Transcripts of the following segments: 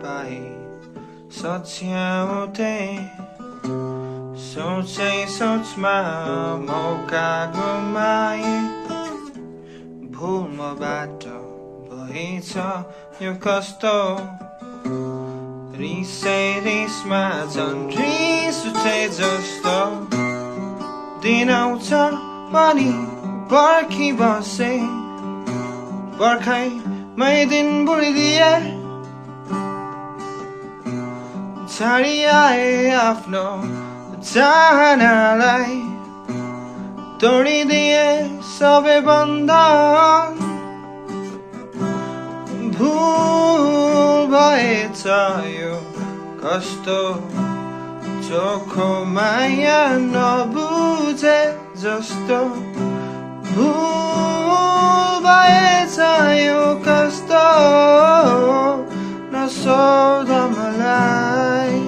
पाए सच्याउथे सोचै सोचमा मौका गुमाए भुल मबाट भएछ यो कस्तो रिसै रिसमा झन् रिस उठे जस्तो दिन आउँछ पनि पर्खी बसे पर्खाइमै दिन बुढिदिए छाडी आए आफ्नो चाहनालाई तोडिदिए सबै बन्धन भुल भएछ यो कस्तो चोखो माया नबुझे जस्तो भुल भएछ यो कस्तो नसोध मलाई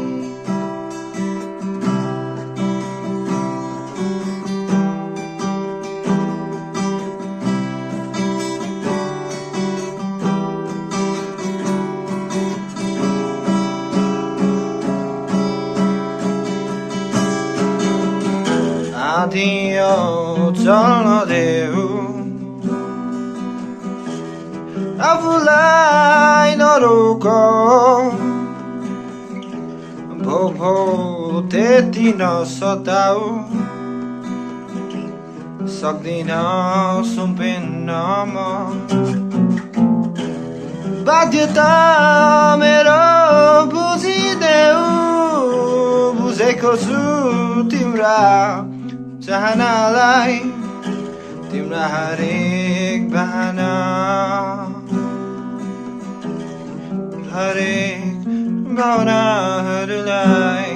आधियो चल्न देऊ आफूलाई नरोक भो त्यति नसताऊ सक्दिन सुम्पिन्न म बाध्यता मेरो बुझिदेऊ बुझेको छु तिम्रा चाहनालाई तिम्रा हरेक बहाना हरेक भावनाहरूलाई